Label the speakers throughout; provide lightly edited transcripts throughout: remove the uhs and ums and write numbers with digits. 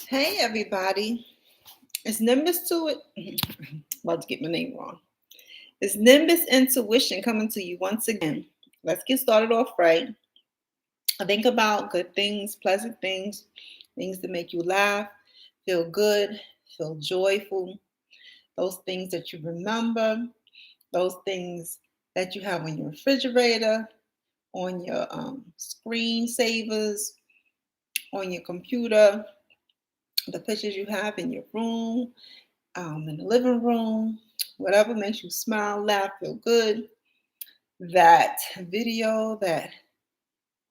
Speaker 1: Hey everybody, it's Nimbus to it. About to get my name wrong. It's Nimbus Intuition coming to you once again. Let's get started off right. Think about good things, pleasant things, things that make you laugh, feel good, feel joyful. Those things that you remember, those things that you have on your refrigerator, on your screen savers, on your computer, the pictures you have in your room, in the living room, whatever makes you smile, laugh, feel good. That video that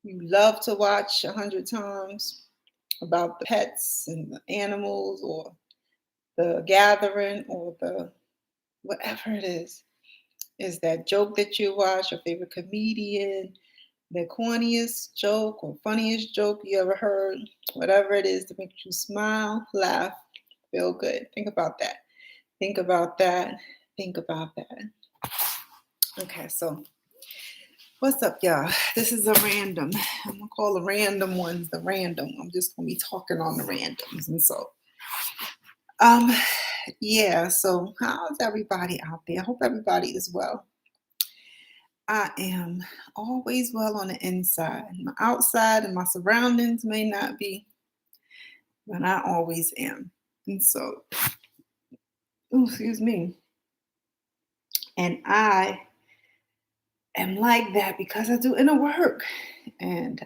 Speaker 1: you love to watch 100 times about the pets and the animals or the gathering or the whatever it is that joke that you watch, your favorite comedian, the corniest joke or funniest joke you ever heard, whatever it is to make you smile, laugh, feel good. Think about that. Think about that. Think about that. Okay, so what's up, y'all? This is a random. I'm gonna call the random ones the random. I'm just gonna be talking on the randoms, and so, um, yeah. So, how's everybody out there? I hope everybody is well. I am always well on the inside. My outside and my surroundings may not be, but I always am. And so, excuse me. And I am like that because I do inner work, and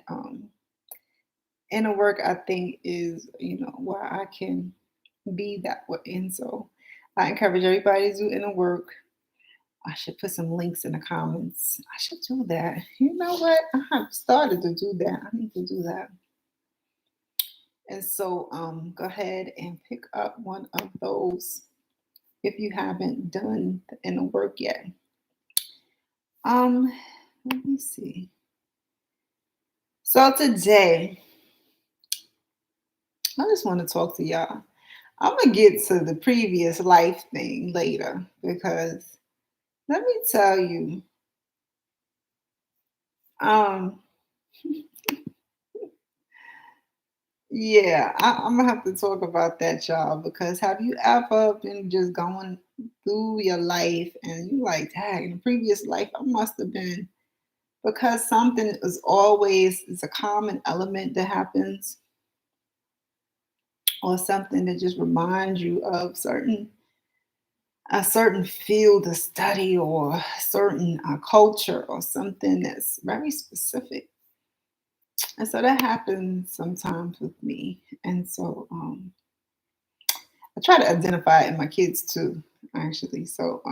Speaker 1: inner work I think is where I can be that way. And so I encourage everybody to do inner work. I should put some links in the comments. I should do that. You know what? I have started to do that. I need to do that. And so go ahead and pick up one of those if you haven't done the inner work yet. Um, Let me see. So today, I just want to talk to y'all. I'm gonna get to the previous life thing later because let me tell you, um, yeah, I'm gonna have to talk about that, y'all, because have you ever been just going through your life and you like, dang, in the previous life, I must have been because something is always it's a common element that happens or something that just reminds you of a certain field of study or a certain culture or something that's very specific. And so that happens sometimes with me. And so I try to identify it in my kids too, actually. So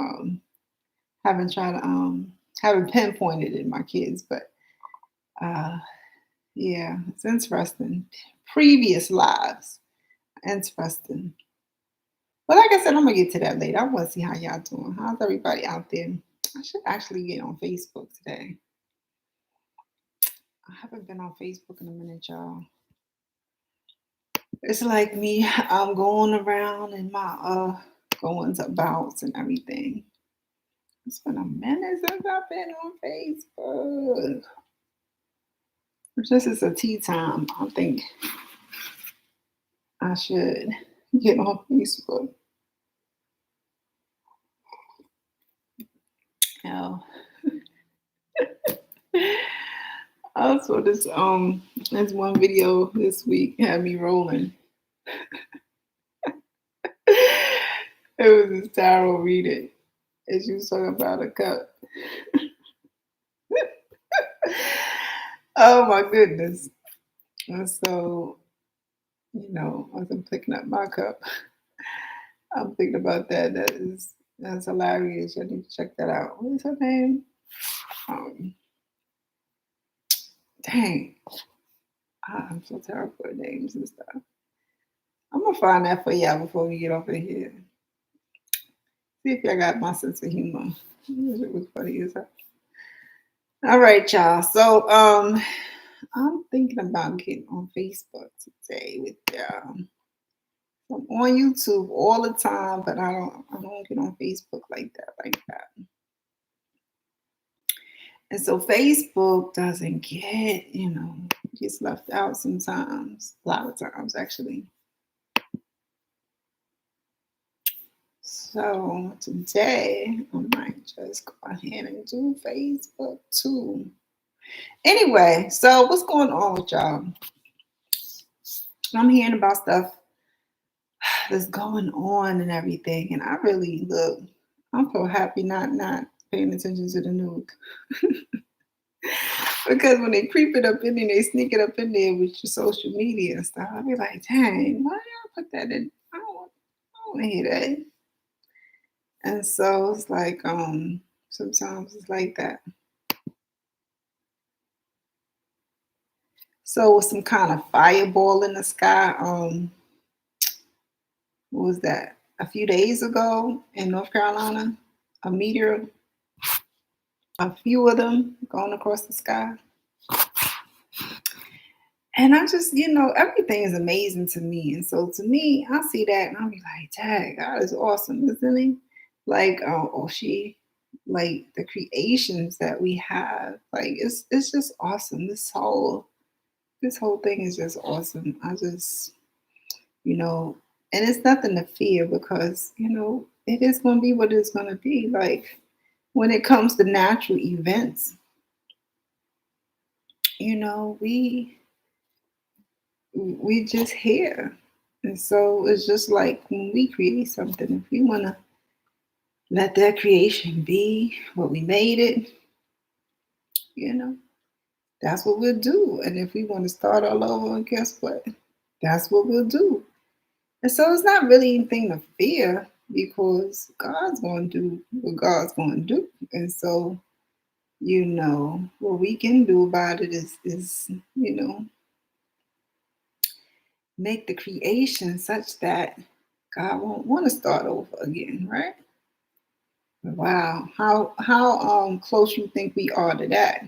Speaker 1: haven't tried to haven't pinpointed it in my kids, but uh yeah, it's interesting. Previous lives. Interesting. But like I said, I'm gonna get to that later. I want to see how y'all doing. How's everybody out there? I should actually get on Facebook today. I haven't been on Facebook in a minute, y'all. It's like me, I'm going around in my goings abouts and everything. It's been a minute since I've been on Facebook. This is a tea time. I think I should get on Facebook. Oh, also this one video this week had me rolling. It was this tarot reading, and she was talking about a cup. Oh my goodness! And so, as I'm picking up my cup, I'm thinking about that. That's hilarious. I need to check that out. What is her name? Um, Dang, I'm so terrible at names and stuff. I'm gonna find that for y'all before we get off of here. See if y'all got my sense of humor. It was funny as hell. All right, y'all. So I'm thinking about getting on Facebook today with y'all. I'm on YouTube all the time, but I don't get on Facebook like that. And so Facebook doesn't get, gets left out sometimes, a lot of times actually. So today I might just go ahead and do Facebook too. Anyway, so what's going on with y'all? I'm hearing about stuff that's going on and everything, and I really look. I'm so happy not paying attention to the news because when they creep it up in there, they sneak it up in there with your social media and stuff. I'll be like, dang, why y'all put that in? I don't want to hear that. And so it's like, sometimes it's like that. So with some kind of fireball in the sky, what was that? A few days ago in North Carolina, a meteor, a few of them going across the sky. And I just, everything is amazing to me. And so to me, I see that and I'll be like, dang, God is awesome, isn't he? Like, or she, like the creations that we have, like it's just awesome. This whole thing is just awesome. I just, and it's nothing to fear because, it is going to be what it's going to be. Like when it comes to natural events, we just here. And so it's just like when we create something, if we want to let that creation be what we made it, you know, that's what we'll do. And if we want to start all over, guess what? That's what we'll do. And so it's not really anything to fear because God's going to do what God's going to do. And so, what we can do about it is make the creation such that God won't want to start over again, right? Wow, how close you think we are to that?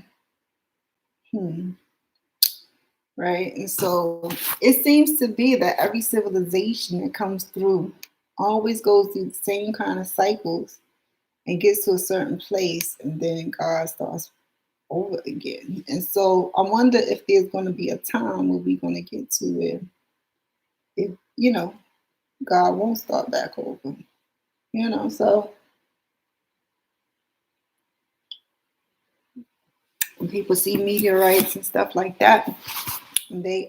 Speaker 1: Right? And so it seems to be that every civilization that comes through always goes through the same kind of cycles and gets to a certain place, and then God starts over again. And so I wonder if there's going to be a time where we're going to get to where, if God won't start back over. So when people see meteorites and stuff like that, they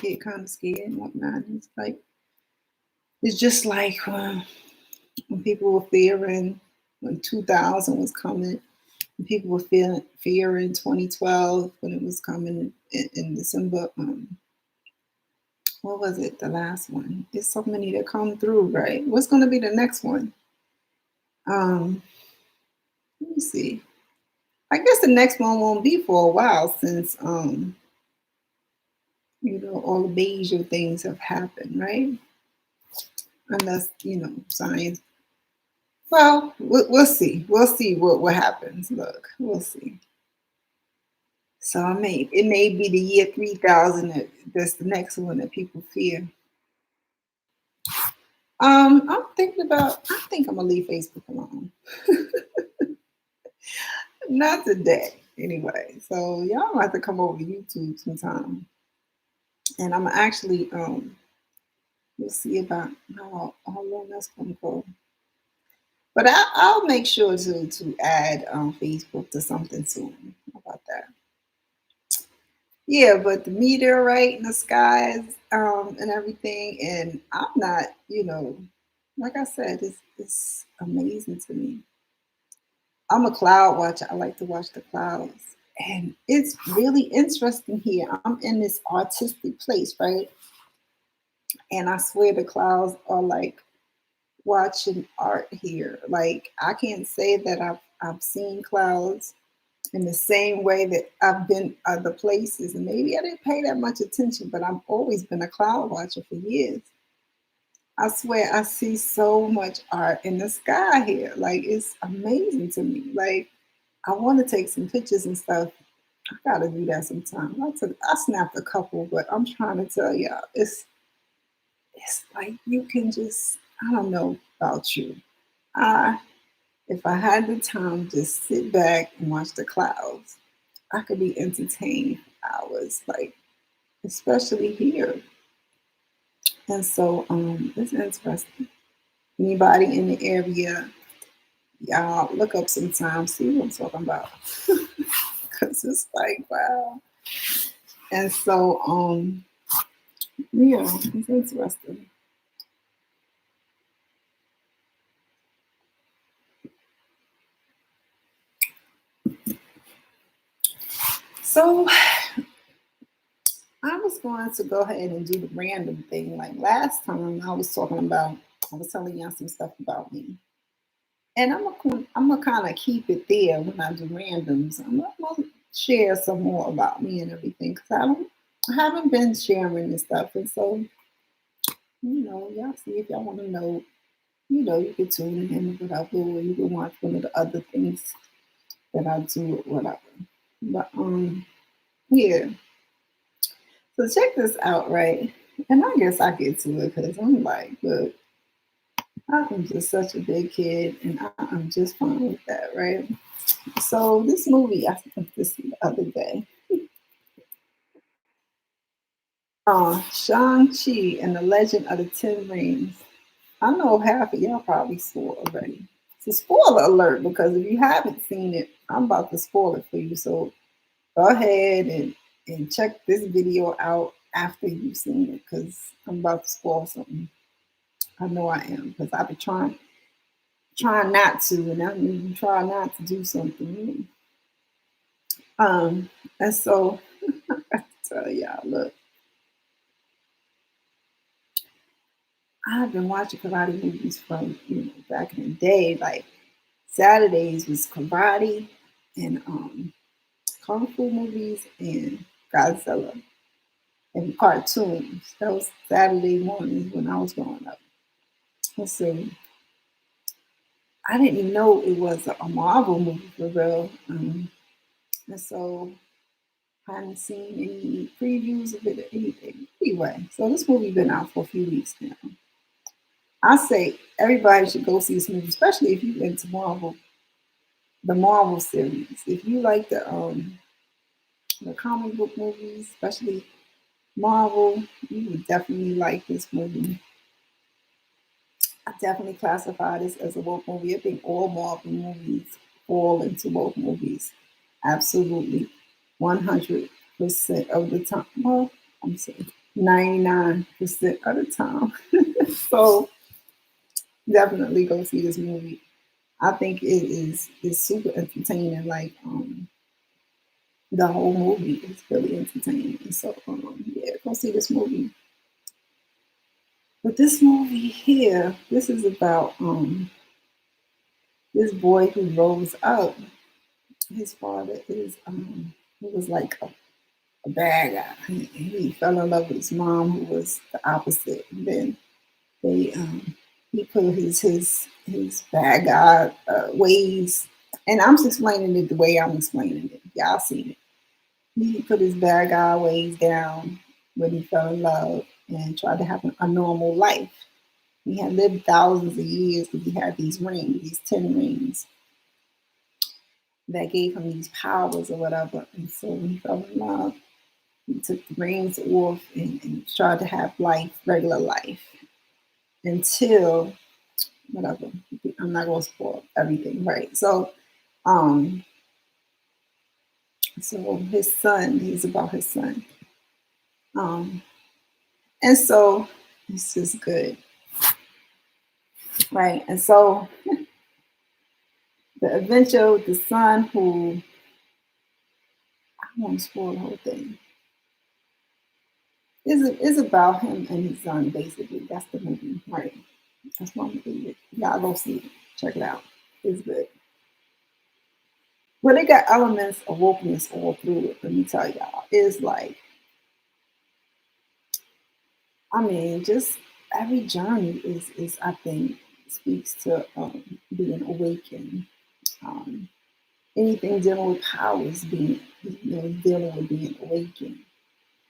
Speaker 1: get kind of scared and whatnot. It's just like when people were fearing when 2000 was coming. When people were fearing 2012 when it was coming in December. What was it? The last one. There's so many that come through, right? What's going to be the next one? Let me see. I guess the next one won't be for a while since all the major things have happened, right? Unless science. Well, we'll see. We'll see what happens. Look, we'll see. So it may be the year 3000 that's the next one that people fear. I'm thinking about. I think I'm gonna leave Facebook alone. Not today, anyway. So y'all might have to come over to YouTube sometime, and I'm actually we'll see about how long that's gonna go. But I'll make sure to add Facebook to something soon. How about that? Yeah, but the meteorite in the skies and everything, and I'm not, like I said, it's amazing to me. I'm a cloud watcher. I like to watch the clouds. And it's really interesting here. I'm in this artistic place, right? And I swear the clouds are like watching art here. Like I can't say that I've seen clouds in the same way that I've been other places. And maybe I didn't pay that much attention, but I've always been a cloud watcher for years. I swear I see so much art in the sky here. Like it's amazing to me. Like I want to take some pictures and stuff. I gotta do that sometime. I snapped a couple, but I'm trying to tell y'all, it's like you can just, I don't know about you. If I had the time to sit back and watch the clouds, I could be entertained for hours, like especially here. And so it's interesting. Anybody in the area, y'all look up sometime, see what I'm talking about. Cause it's like wow. And so yeah, it's interesting. So I was going to go ahead and do the random thing. Like last time I was talking about, I was telling y'all some stuff about me. And I'm gonna kind of keep it there when I do randoms. I'm gonna share some more about me and everything because I haven't been sharing this stuff. And so, y'all see if y'all want to know, you can tune in or whatever, or you can watch one of the other things that I do or whatever. But yeah. So check this out, right? And I guess I get to it because I'm like, look, I'm just such a big kid and I'm just fine with that, right? So this movie, I think this the other day, Shang-Chi and the Legend of the Ten Rings. I know half of y'all probably saw already. It's a spoiler alert because if you haven't seen it, I'm about to spoil it for you. So go ahead and check this video out after you've seen it because I'm about to spoil something. I know I am because I've been trying not to, and I mean you try not to do something. And so I tell y'all, look, I've been watching karate movies from back in the day. Like Saturdays was karate and kung fu movies and Godzilla and cartoons. That was Saturday mornings when I was growing up. And so I didn't even know it was a Marvel movie for real. And so I hadn't seen any previews of it or anything. Anyway, so this movie been out for a few weeks now. I say everybody should go see this movie, especially if you're into Marvel, the Marvel series. If you like the comic book movies, especially Marvel, you would definitely like this movie. I definitely classify this as a woke movie. I think all Marvel movies fall into woke movies. Absolutely. 100% of the time. Well, I'm saying 99% of the time. So definitely go see this movie. I think is super entertaining. Like the whole movie is really entertaining. So yeah, go see this movie. But this movie here, this is about this boy who grows up. His father is he was like a bad guy. He fell in love with his mom, who was the opposite. And then they he put his bad guy ways, and I'm just explaining it the way I'm explaining it. Y'all seen it. He put his bad guy ways down when he fell in love and tried to have a normal life. He had lived thousands of years because he had these rings, these 10 rings that gave him these powers or whatever. And so when he fell in love, he took the rings off and tried to have life, regular life, until whatever. I'm not gonna spoil everything, right? Um, so his son, he's about his son. Um, and so it's just good, right? And so the adventure with the son who I don't want to spoil the whole thing. Is about him and his son, basically. That's the movie, right? That's my movie. Y'all go see it. Check it out. It's good. But it got elements of wokeness all through it. Let me tell y'all. It's like, I mean, just every journey is I think speaks to being awakened. Um, Anything dealing with powers being, dealing with being awakened.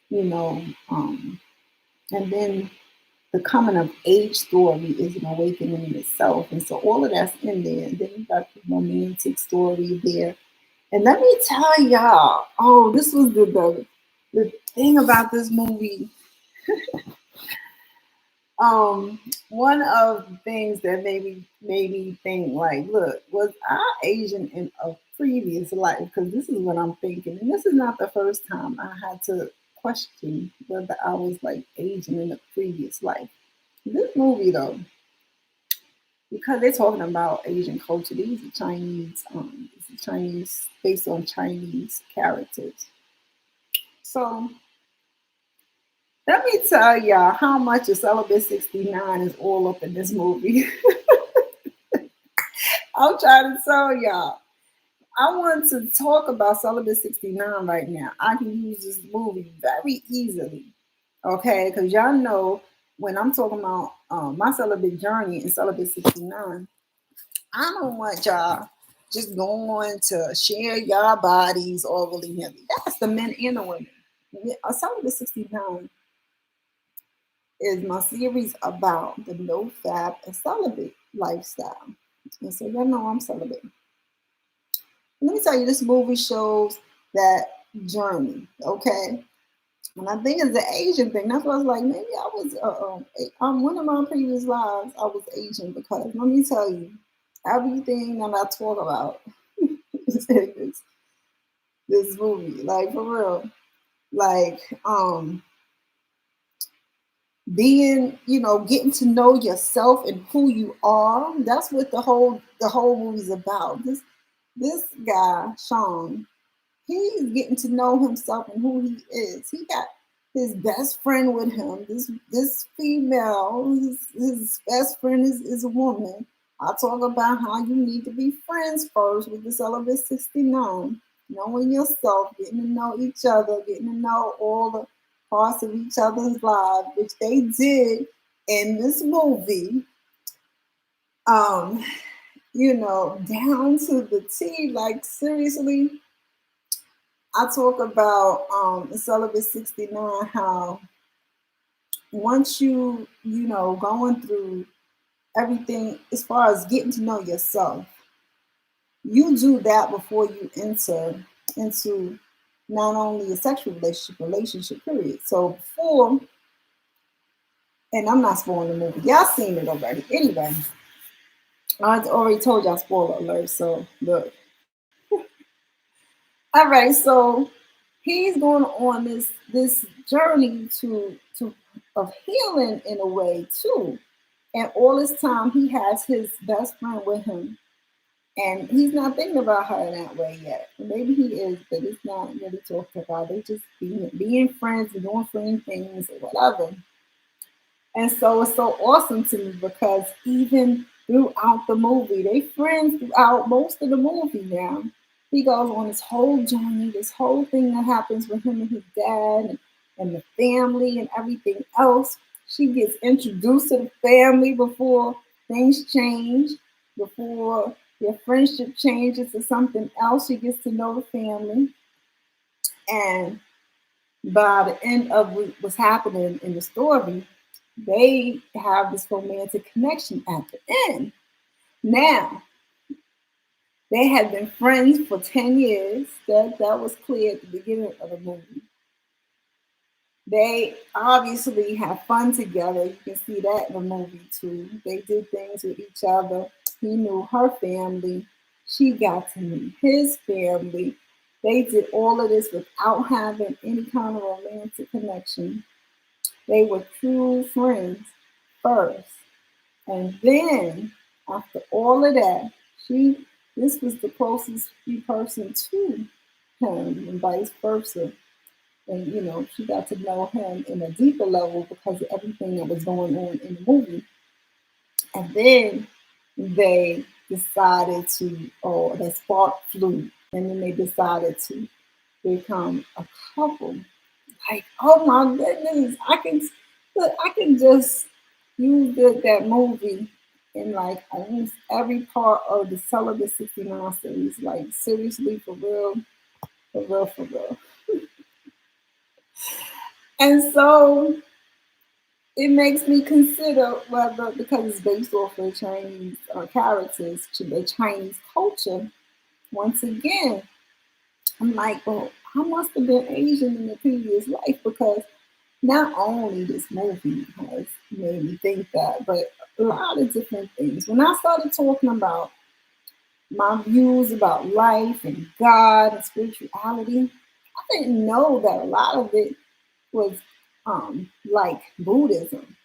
Speaker 1: You know, and then the coming of age story is an awakening in itself. And so all of that's in there. And then you got the romantic story there. And let me tell y'all, oh, this was the thing about this movie. One of the things that made me think like, look, was I Asian in a previous life? Because this is what I'm thinking, and this is not the first time I had to question whether I was like Asian in a previous life. This movie though, because they're talking about Asian culture, these are Chinese, this is Chinese based on Chinese characters. So let me tell y'all how much of Celibate 69 is all up in this movie. I'm trying to tell y'all. I want to talk about Celibate 69 right now. I can use this movie very easily. Okay, because y'all know when I'm talking about my celibate journey and Celibate 69, I don't want y'all just going to share your bodies all willy nilly. That's the men and the women. A Celibate 69 is my series about the no fap and celibate lifestyle. And so y'all know I'm celibate. Let me tell you, this movie shows that journey, okay? And I think it's the Asian thing. That's why I was like, maybe I was, one of my previous lives, I was Asian because let me tell you, everything that I talk about is in this movie, like for real. Like, being, getting to know yourself and who you are. That's what the whole movie's about. This guy, Sean, he's getting to know himself and who he is. He got his best friend with him. This female, his best friend is a woman. I talk about how you need to be friends first with the Celibate 69, knowing yourself, getting to know each other, getting to know all the parts of each other's lives, which they did in this movie. Um, down to the T, like seriously, I talk about Celibate 69, how once going through everything as far as getting to know yourself, you do that before you enter into not only a sexual relationship period. So before, and I'm not spoiling the movie, y'all seen it already. Anyway, I already told y'all spoiler alert, so look. All right, so he's going on this journey to of healing in a way too. And all this time he has his best friend with him. And he's not thinking about her in that way yet. Maybe he is, but it's not really talked about. They just being friends and doing friend things or whatever. And so it's so awesome to me because even throughout the movie, they friends throughout most of the movie now. He goes on this whole journey, this whole thing that happens with him and his dad and the family and everything else. She gets introduced to the family before things change, before their friendship changes to something else. She gets to know the family. And by the end of what's happening in the story, they have this romantic connection at the end. Now, they had been friends for 10 years. That was clear at the beginning of the movie. They obviously have fun together. You can see that in the movie too. They did things with each other. He knew her family. She got to meet his family. They did all of this without having any kind of romantic connection. They were true friends first. And then after all of that, this was the closest person to him and vice versa. And she got to know him in a deeper level because of everything that was going on in the movie. And then they decided to, or the spark flew, and then they decided to become a couple. Like, oh my goodness, I can just use that movie in like almost every part of the Celibate 69 series. Like seriously, for real, for real, for real. And so it makes me consider whether, because it's based off of Chinese characters, to the Chinese culture. Once again, I'm like, well, I must have been Asian in the previous life because not only this movie has made me think that, but a lot of different things. When I started talking about my views about life and God and spirituality, I didn't know that a lot of it was like Buddhism.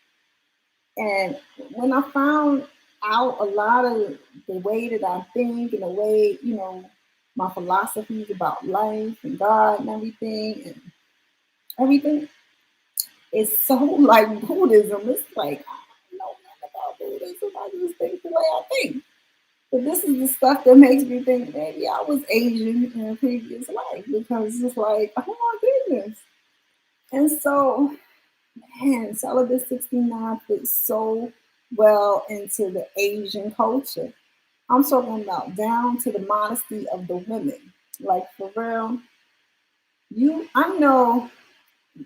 Speaker 1: And when I found out a lot of the way that I think and the way, my philosophies about life and God and everything is so like Buddhism. It's like, I don't know nothing about Buddhism. I just think the way I think. But this is the stuff that makes me think maybe I was Asian in a previous life because it's like, oh my goodness. And so, man, Celibate 69 fits so well into the Asian culture. I'm talking about down to the modesty of the women. Like for real, I know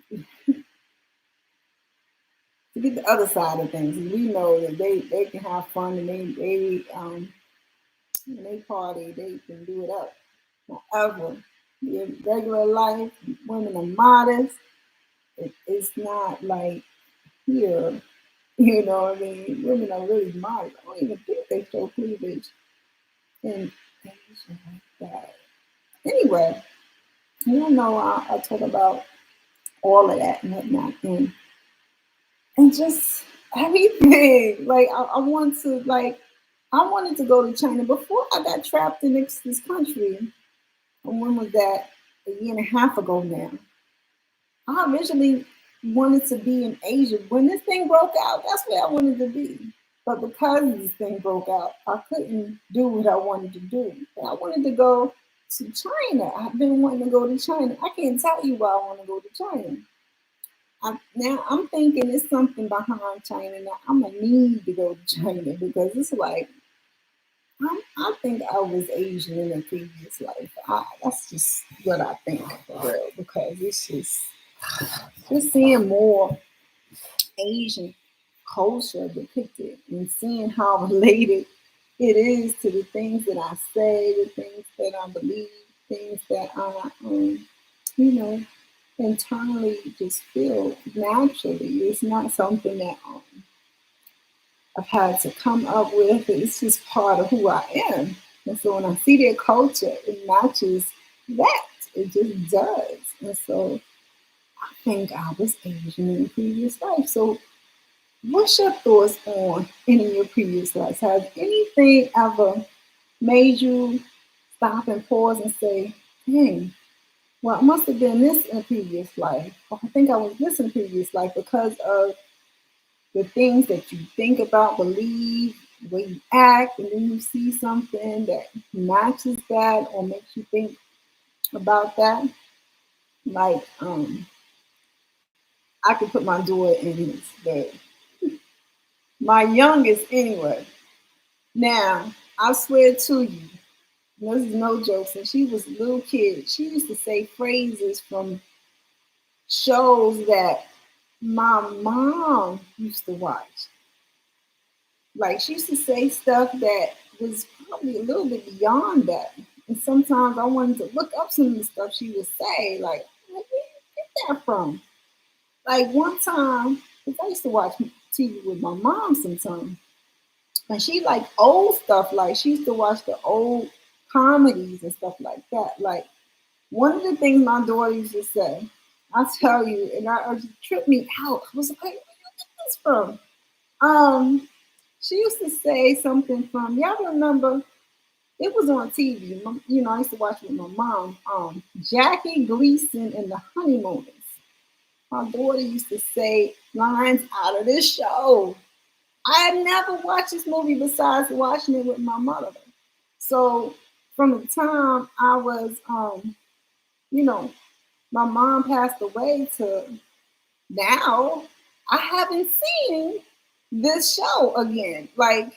Speaker 1: to get the other side of things, we know that they can have fun and when they party, they can do it up. However, in regular life, women are modest. It's not like here, you know what I mean? Women are really modest. I don't even think they show cleavage in Asia like that. Anyway, you know, I talk about all of that and whatnot, and just everything. Like I wanted to go to China before I got trapped in this country. And when was that? A year and a half ago now. I originally wanted to be in Asia. When this thing broke out, that's where I wanted to be. But because this thing broke out, I couldn't do what I wanted to do. And I wanted to go to China. I've been wanting to go to China. I can't tell you why I want to go to China. Now I'm thinking it's something behind China. Now I'm gonna need to go to China because it's like I think I was Asian in a previous life. That's just what I think for real because it's just seeing more Asian culture depicted and seeing how related it is to the things that I say, the things that I believe, things that I, you know, internally just feel naturally. It's not something that I've had to come up with. It's just part of who I am. And so when I see their culture, it matches that. It just does. And so I think I was Asian in a previous life. So what's your thoughts on any of your previous lives? Has anything ever made you stop and pause and say, dang, well, it must have been this in a previous life. Or I think I was this in a previous life because of the things that you think about, believe, the way you act, and then you see something that matches that or makes you think about that. Like, I could put my daughter in his bed. My youngest, anyway. Now, I swear to you, this is no joke. Since she was a little kid, she used to say phrases from shows that my mom used to watch. Like she used to say stuff that was probably a little bit beyond that. And sometimes I wanted to look up some of the stuff she would say, like, where did you get that from? Like one time, because I used to watch TV with my mom sometimes, and she liked old stuff. Like she used to watch the old comedies and stuff like that. Like one of the things my daughter used to say, I tell you, and it just tripped me out. I was like, where you get this from? Um, she used to say something from, y'all remember, it was on TV. You know, I used to watch it with my mom. Jackie Gleason and the Honeymooners. My daughter used to say lines out of this show. I had never watched this movie besides watching it with my mother. So from the time I was, you know, my mom passed away to now, I haven't seen this show again. Like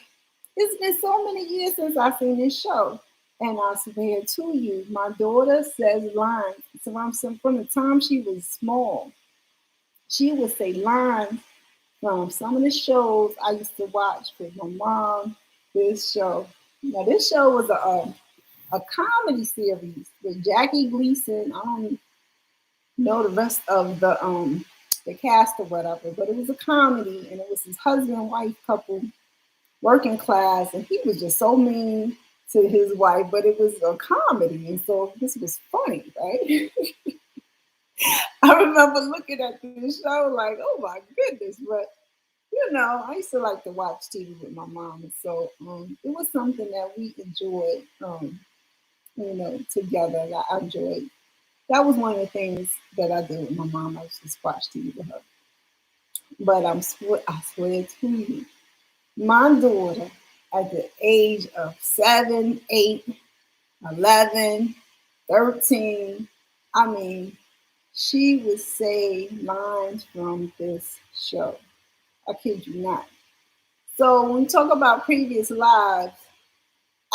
Speaker 1: it's been so many years since I've seen this show. And I swear to you, my daughter says lines. So from the time she was small, she would say lines from some of the shows I used to watch with my mom. This show. Now, this show was a comedy series with Jackie Gleason. I don't know the rest of the the cast or whatever, but it was a comedy, and it was his husband and wife couple, working class, and he was just so mean to his wife, but it was a comedy, and so this was funny, right? I remember looking at this show like, oh my goodness, but I used to like to watch TV with my mom, and so it was something that we enjoyed, together. That I enjoyed. That was one of the things that I did with my mom. I used to just watch TV with her. But I swear to you, my daughter, at the age of 7, 8, 11, 13, I mean, she would say lines from this show. I kid you not. So when we talk about previous lives,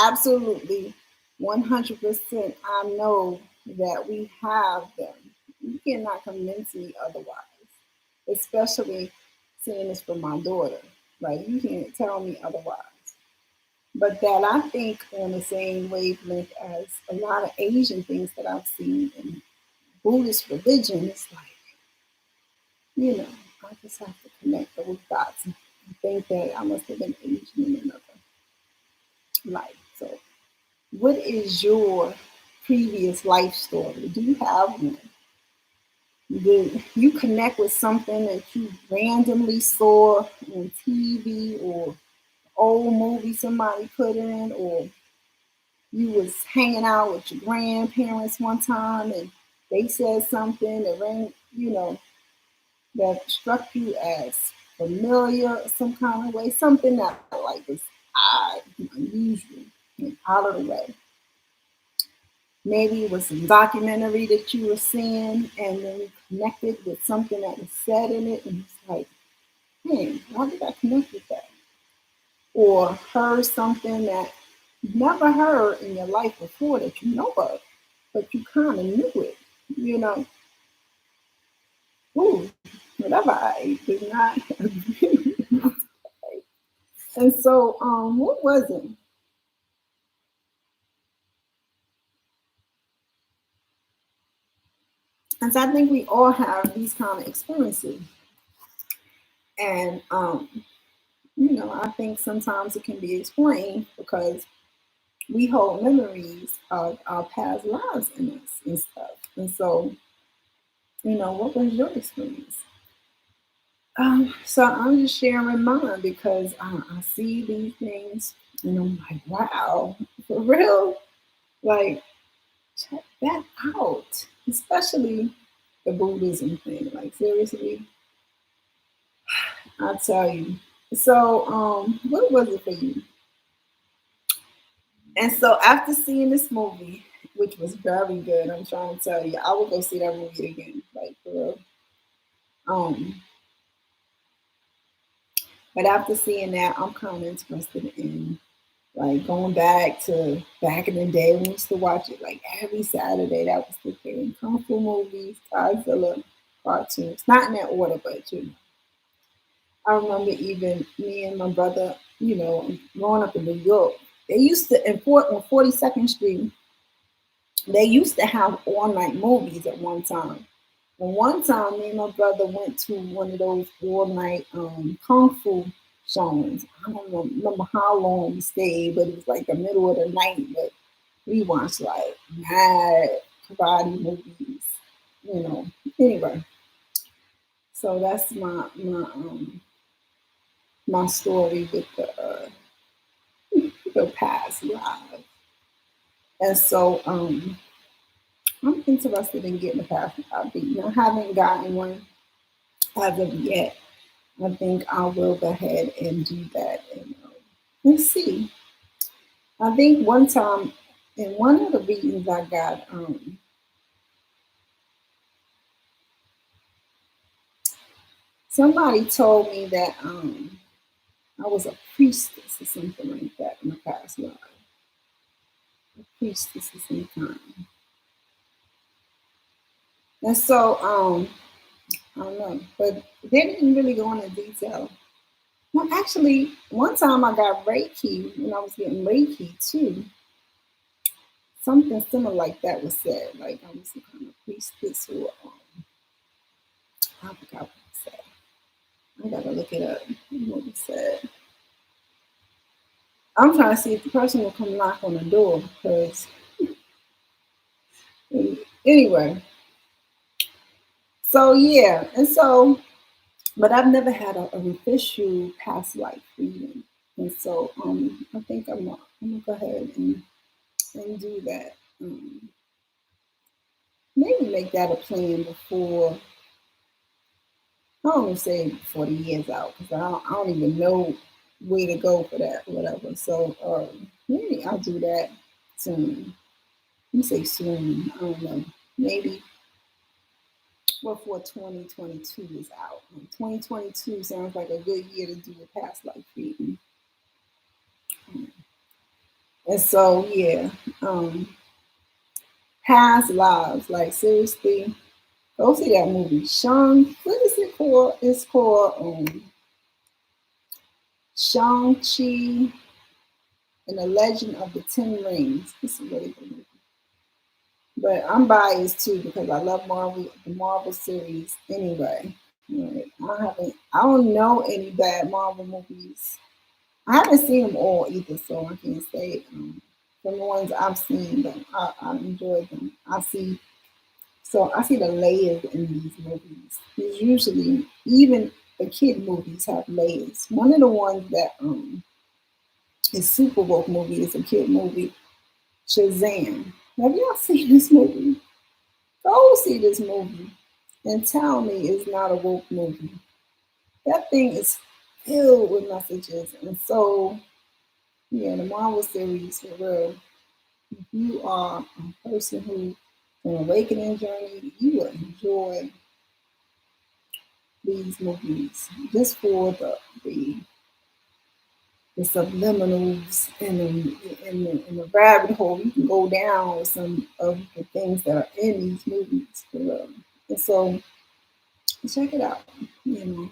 Speaker 1: absolutely, 100%, I know that we have them. You cannot convince me otherwise, especially seeing this from my daughter. Like, you can't tell me otherwise. But that I think on the same wavelength as a lot of Asian things that I've seen in Buddhist religion. It's like, I just have to connect those dots. I think that I must have been Asian in another life. So, what is your previous life story? Do you have one? Did you connect with something that you randomly saw on TV or old movie somebody put in, or you was hanging out with your grandparents one time and they said something that that struck you as familiar some kind of way, something that like was odd, unusual, and out of the way. Maybe it was some documentary that you were seeing and then you connected with something that was said in it and it's like, why did I connect with that? Or heard something that you never heard in your life before that you know of, but you kind of knew it, you know. Ooh, whatever I ate did not agree with my life. And so, what was it? And so I think we all have these kind of experiences. And, I think sometimes it can be explained because we hold memories of our past lives in us and stuff. And so, what was your experience? So I'm just sharing mine because I see these things and I'm like, wow, for real? Like, check that out. Especially the Buddhism thing. Like, seriously, I'll tell you. So, what was it for you? And so after seeing this movie, which was very good, I'm trying to tell you, I will go see that movie again, like for real. Um, but after seeing that, I'm kind of interested in like going back in the day when we used to watch it like every Saturday. That was the thing. Kung Fu movies, Godzilla cartoons. Not in that order, but I remember even me and my brother, growing up in New York. They used to on 42nd Street. They used to have all night movies at one time. And one time, me and my brother went to one of those all night kung fu showings. I don't remember how long we stayed, but it was like the middle of the night. But we watched like mad karate movies, you know. Anyway, so that's my story with the past life. And so I'm interested in getting a past life beat. I haven't gotten one as of yet. I think I will go ahead and do that and let's see. I think one time in one of the readings I got, somebody told me that I was a priestess or something like that in the past life. A priestess of some kind. And so I don't know, but they didn't really go into detail. No, actually, one time I got Reiki when I was getting Reiki too. Something similar like that was said. Like I was some kind of priestess or I forgot I gotta look it up. What it said. I'm trying to see if the person will come knock on the door. Because anyway, so yeah, and so, but I've never had an official past life reading, and so I think I'm gonna go ahead and do that. Maybe make that a plan before. I don't want to say before the year's out because I don't even know where to go for that, whatever. So maybe I'll do that soon. Let me say soon. I don't know. Maybe before 2022 is out. 2022 sounds like a good year to do a past life reading. And so yeah, past lives. Like seriously, go see that movie. What is it called? It's called Shang-Chi and the Legend of the Ten Rings. It's a really good movie. But I'm biased too because I love the Marvel series anyway. Right? I don't know any bad Marvel movies. I haven't seen them all either, so I can't say from the ones I've seen them. I enjoy them. I see the layers in these movies. There's usually even the kid movies have layers. One of the ones that is super woke movie is a kid movie, Shazam. Have y'all seen this movie? Go see this movie and tell me it's not a woke movie. That thing is filled with messages. And so, yeah, the Marvel series, for real, if you are a person who an awakening journey, you will enjoy these movies just for the subliminals and the rabbit hole you can go down with some of the things that are in these movies for real. And so check it out, you know,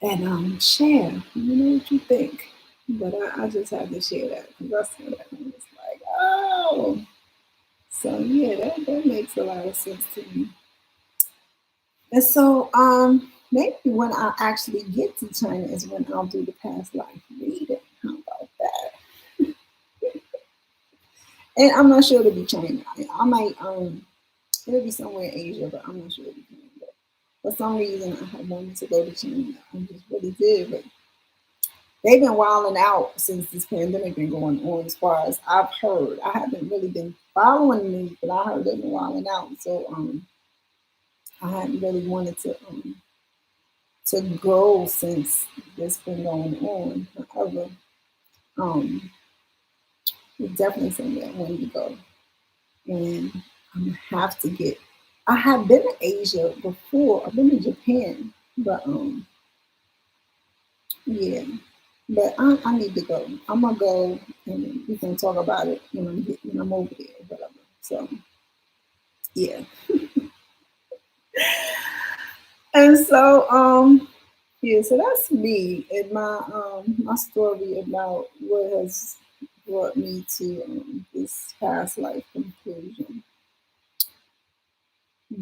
Speaker 1: and share. You know what you think. But I just had to share that because I saw that and it's like, oh, so yeah, that makes a lot of sense to me. And so maybe when I actually get to China is when I'll do the past life reading. How about that? And I'm not sure it'll be China. I might it'll be somewhere in Asia, but I'm not sure it'll be China. But for some reason I have wanted to go to China. I just really did, but they've been wilding out since this pandemic been going on as far as I've heard. I haven't really been following the news, but I heard they've been wilding out. So I hadn't really wanted to go since this been going on. However, um, it's definitely something I wanted to go. And I'm gonna have to get. I have been to Asia before. I've been to Japan, but yeah. But I need to go. I'm gonna go, and we can talk about it when I'm over there, or whatever. So yeah. And so yeah. So that's me and my story about what has brought me to this past life conclusion.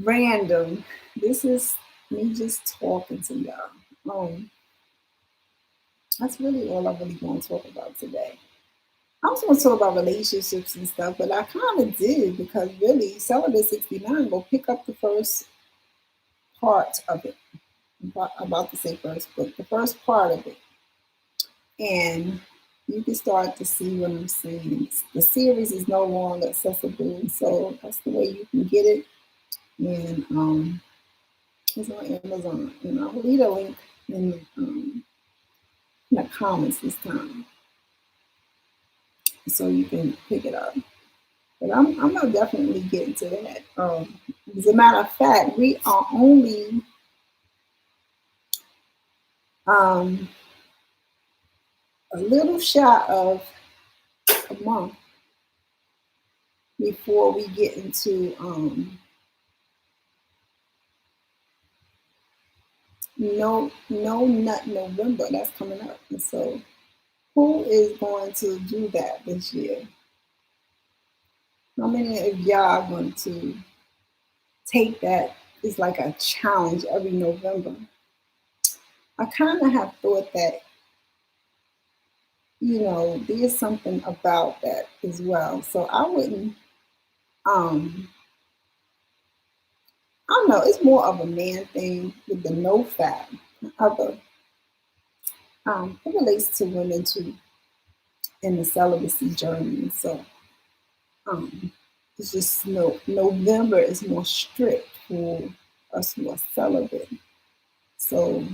Speaker 1: Random. This is me just talking to y'all. That's really all I really want to talk about today. I was going to talk about relationships and stuff, but I kind of did because really, Celibate 69 will pick up the first part of it. I'm about to say first, but the first part of it. And you can start to see what I'm saying. The series is no longer accessible, so that's the way you can get it. And it's on Amazon. And I'll leave a link in the comments this time so you can pick it up. But I'm gonna definitely get into that. As a matter of fact, we are only um, a little shy of a month before we get into no nut November. That's coming up, and so who is going to do that this year? How many of y'all are going to take that? It's like a challenge every November I kind of have thought that, there's something about that as well. So I wouldn't, um, I don't know, it's more of a man thing with the no fap. Other, it relates to women too in the celibacy journey. So um, it's just November is more strict for us who are celibate. So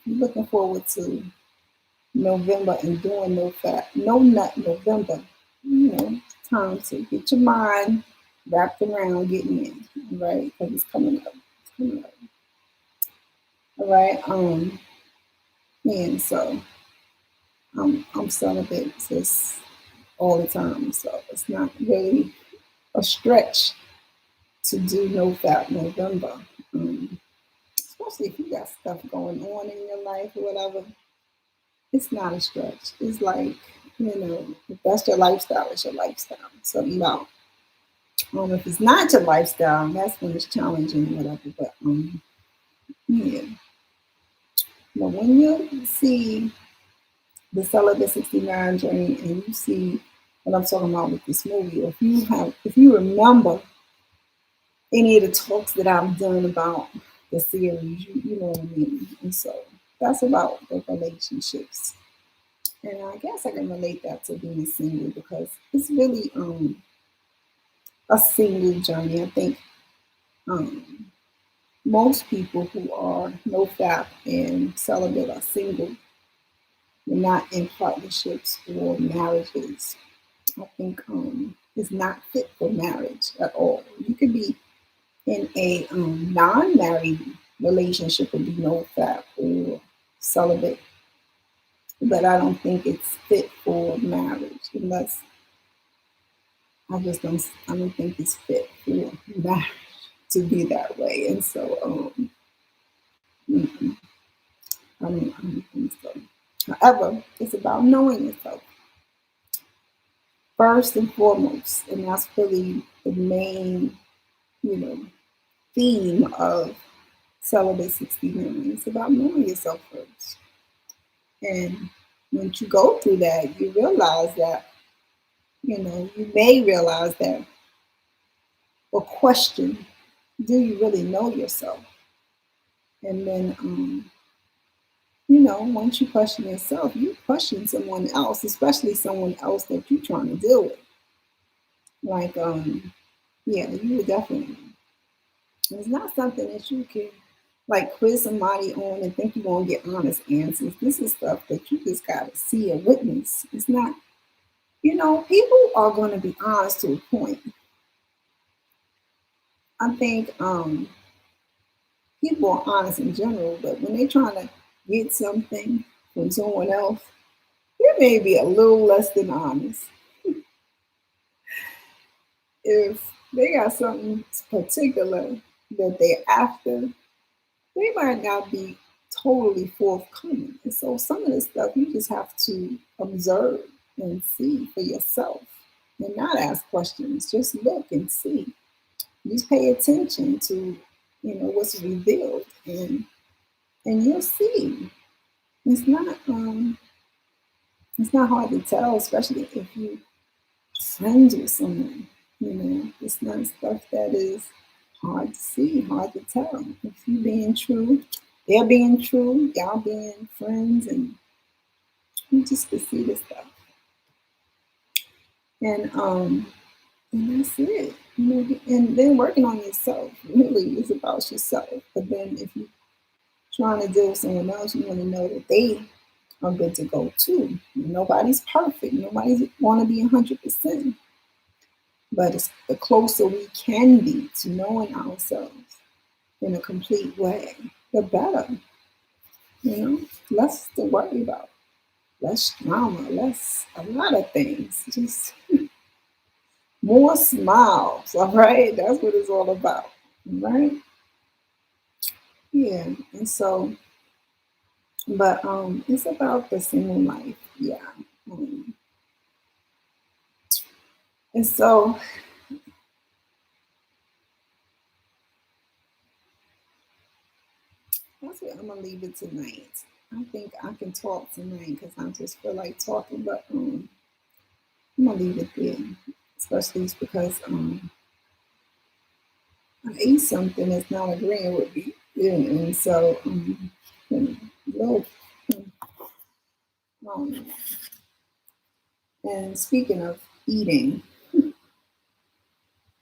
Speaker 1: I'm looking forward to November and doing no nut November. Time to get your mind wrapped around getting in, right? Because it's coming up. It's coming up. All right. And so I'm celibate just all the time. So it's not really a stretch to do no fap November. Especially if you got stuff going on in your life or whatever. It's not a stretch. It's like, if that's your lifestyle, it's your lifestyle. So, if it's not your lifestyle, that's when it's challenging, whatever. But, yeah. But when you see the Celibate 69 journey and you see what I'm talking about with this movie, if you remember any of the talks that I've done about the series, you know what I mean? And so that's about the relationships. And I guess I can relate that to being single because it's really a single journey. I think um, most people who are no fap and celibate are single. They're not in partnerships or marriages. I think it's not fit for marriage at all. You could be in a non-married relationship and be no fap or celibate, but I don't think it's fit for marriage unless I don't think it's fit for marriage to be that way. And so mm-mm, I don't think so. However, it's about knowing yourself first and foremost, and that's really the main, you know, theme of Celibate 69. It's about knowing yourself first. And once you go through that, you realize that, you may realize that or question, do you really know yourself? And then, once you question yourself, you question someone else, especially someone else that you're trying to deal with. Like, yeah, you would definitely. It's not something that you can like quiz somebody on and think you're gonna get honest answers. This is stuff that you just gotta see and witness. It's not, people are gonna be honest to a point. I think people are honest in general, but when they're trying to get something from someone else, they may be a little less than honest. If they got something particular that they're after, they might not be totally forthcoming. And so some of this stuff you just have to observe and see for yourself and not ask questions. Just look and see. Just pay attention to, what's revealed and you'll see. It's not it's not hard to tell, especially if you friends with someone. It's not stuff that is hard to see, hard to tell. If you being true, they're being true, y'all being friends, and you just can see the stuff. And that's it. And then working on yourself really is about yourself. But then if you're trying to deal with someone else, you want to know that they are good to go too. Nobody's perfect. Nobody's want to be 100%. But it's the closer we can be to knowing ourselves in a complete way, the better. Less to worry about, less drama, less a lot of things. Just more smiles, all right? That's what it's all about, right? Yeah. And so, but it's about the single life, yeah. Um, and so that's what I'm gonna leave it tonight. I think I can talk tonight because I just feel like talking, but I'm gonna leave it there. Especially because I ate something that's not agreeing with me. Yeah, and so low. Um, and speaking of eating,